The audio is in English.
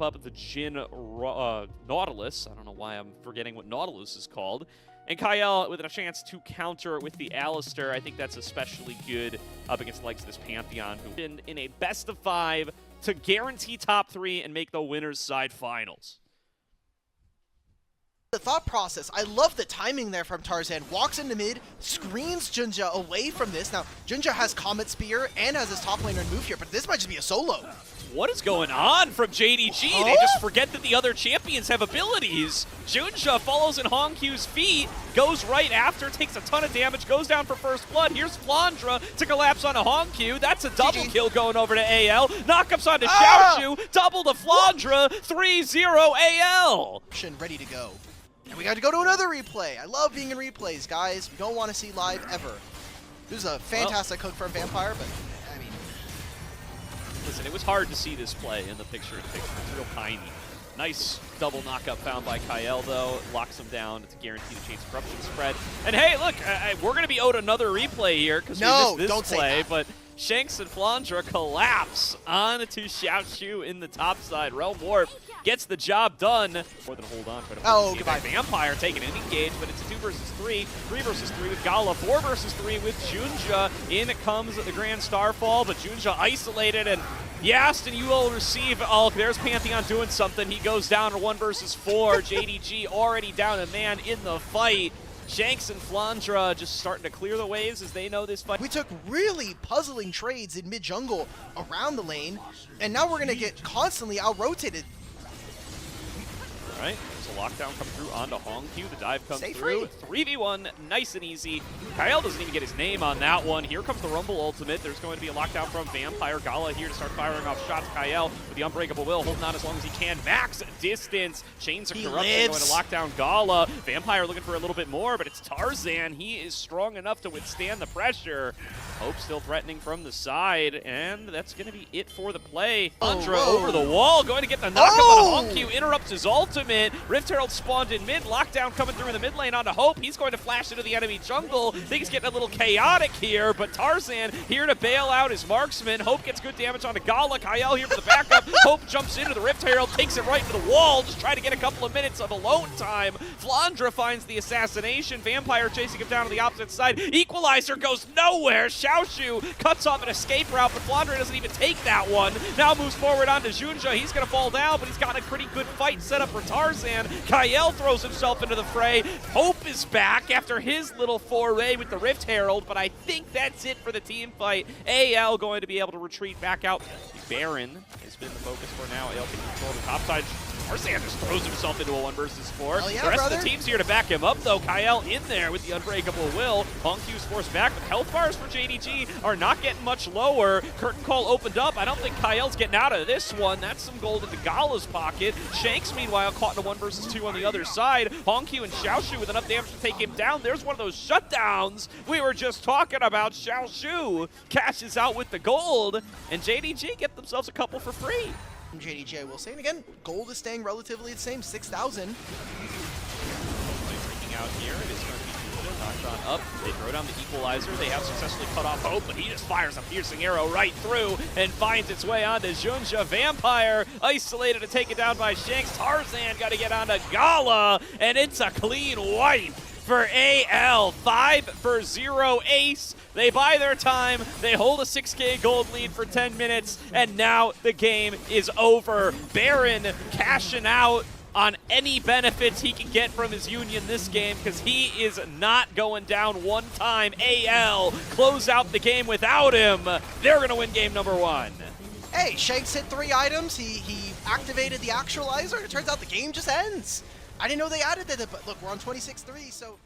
up the Jhin Nautilus. I don't know why I'm forgetting what Nautilus is called. And Kyle with a chance to counter with the Alistair. I think that's especially good up against the likes of this Pantheon, who been in a best of 5 to guarantee top 3 and make the winner's side finals. The thought process, I love the timing there from Tarzan. Walks into mid, screens Junja away from this. Now, Junja has Comet Spear and has his top laner move here, but this might just be a solo. What is going on from JDG? Oh? They just forget that the other champions have abilities. Junja follows in Hongq's feet, goes right after, takes a ton of damage, goes down for first blood. Here's Flandre to collapse onto Hongq. That's a double kill going over to AL. Knockups onto Xiaoshu, double to Flandre, 3-0 AL. Ready to go. And we got to go to another replay. I love being in replays, guys. We don't want to see live ever. This is a fantastic hook from Vampire, but I mean... Listen, it was hard to see this play in the picture-in-picture. It's real tiny. Nice double knockup found by Kyle, though. Locks him down. It's a guaranteed Chains of Corruption spread. And hey, look, we're going to be owed another replay here because we missed this play, but Shanks and Flandre collapse onto Xiaoshu in the top side. Realm Warp gets the job done. More than hold on. Oh, goodbye. Vampire taking an engage, but it's a 2 versus 3. 3 versus 3 with GALA. 4 versus 3 with Junja. In comes the Grand Starfall, but Junja isolated, and Yastin, you will receive. Oh, there's Pantheon doing something. He goes down to 1 versus 4. JDG already down a man in the fight. Shanks and Flandre just starting to clear the waves as they know this fight. We took really puzzling trades in mid-jungle around the lane, and now we're going to get constantly out-rotated. All right, there's a lockdown coming through onto Hongq. The dive comes Stay through. free. 3v1, nice and easy. Kyle doesn't even get his name on that one. Here comes the Rumble ultimate. There's going to be a lockdown from Vampire. GALA here to start firing off shots. Kyle with the Unbreakable Will, holding on as long as he can. Max distance. Chains of Corruption going to lock down GALA. Vampire looking for a little bit more, but it's Tarzan. He is strong enough to withstand the pressure. Hope still threatening from the side, and that's going to be it for the play. Flandre over the wall, going to get the knockup on Hongq, interrupts his ultimate. Rift Herald spawned in mid, lockdown coming through in the mid lane onto Hope. He's going to flash into the enemy jungle. Things getting a little chaotic here, but Tarzan here to bail out his marksman. Hope gets good damage onto GALA. Kyle here for the backup. Hope jumps into the Rift Herald, takes it right to the wall, just trying to get a couple of minutes of alone time. Flandre finds the assassination. Vampire chasing him down to the opposite side. Equalizer goes nowhere. Xiaoshu cuts off an escape route, but Flandre doesn't even take that one. Now moves forward onto Junja. He's going to fall down, but he's got a pretty good fight set up for Tarzan. Kyle throws himself into the fray. Hope is back after his little foray with the Rift Herald, but I think that's it for the team fight. AL going to be able to retreat back out. Baron has been the focus for now. AL can control the top side. Tarzan just throws himself into a 1 versus 4. Yeah, the rest brother. of the team's here to back him up, though. Kyle in there with the Unbreakable Will. Hongq's forced back, but health bars for JDG are not getting much lower. Curtain Call opened up. I don't think Kyle's getting out of this one. That's some gold into GALA's pocket. Shanks, meanwhile, caught in a 1 versus 2 on the other side. Hongq and Xiaoshu with enough damage to take him down. There's one of those shutdowns we were just talking about. Xiaoshu cashes out with the gold, and JDG get themselves a couple for free. JDG, I will say, and again, gold is staying relatively the same, 6,000. Breaking out here, it is going to be Tarzan up. They throw down the equalizer. They have successfully cut off Hope, but he just fires a piercing arrow right through and finds its way onto Junja. Vampire isolated to take it down by Shanks. Tarzan got to get onto GALA, and it's a clean wipe for AL. 5-0 ace. They buy their time. They hold a 6K gold lead for 10 minutes, and now the game is over. Baron cashing out on any benefits he can get from his union this game, because he is not going down one time. AL close out the game without him. They're going to win game number 1. Hey, Shanks hit 3 items. He activated the actualizer. It turns out the game just ends. I didn't know they added that, but look, we're on 26-3, so...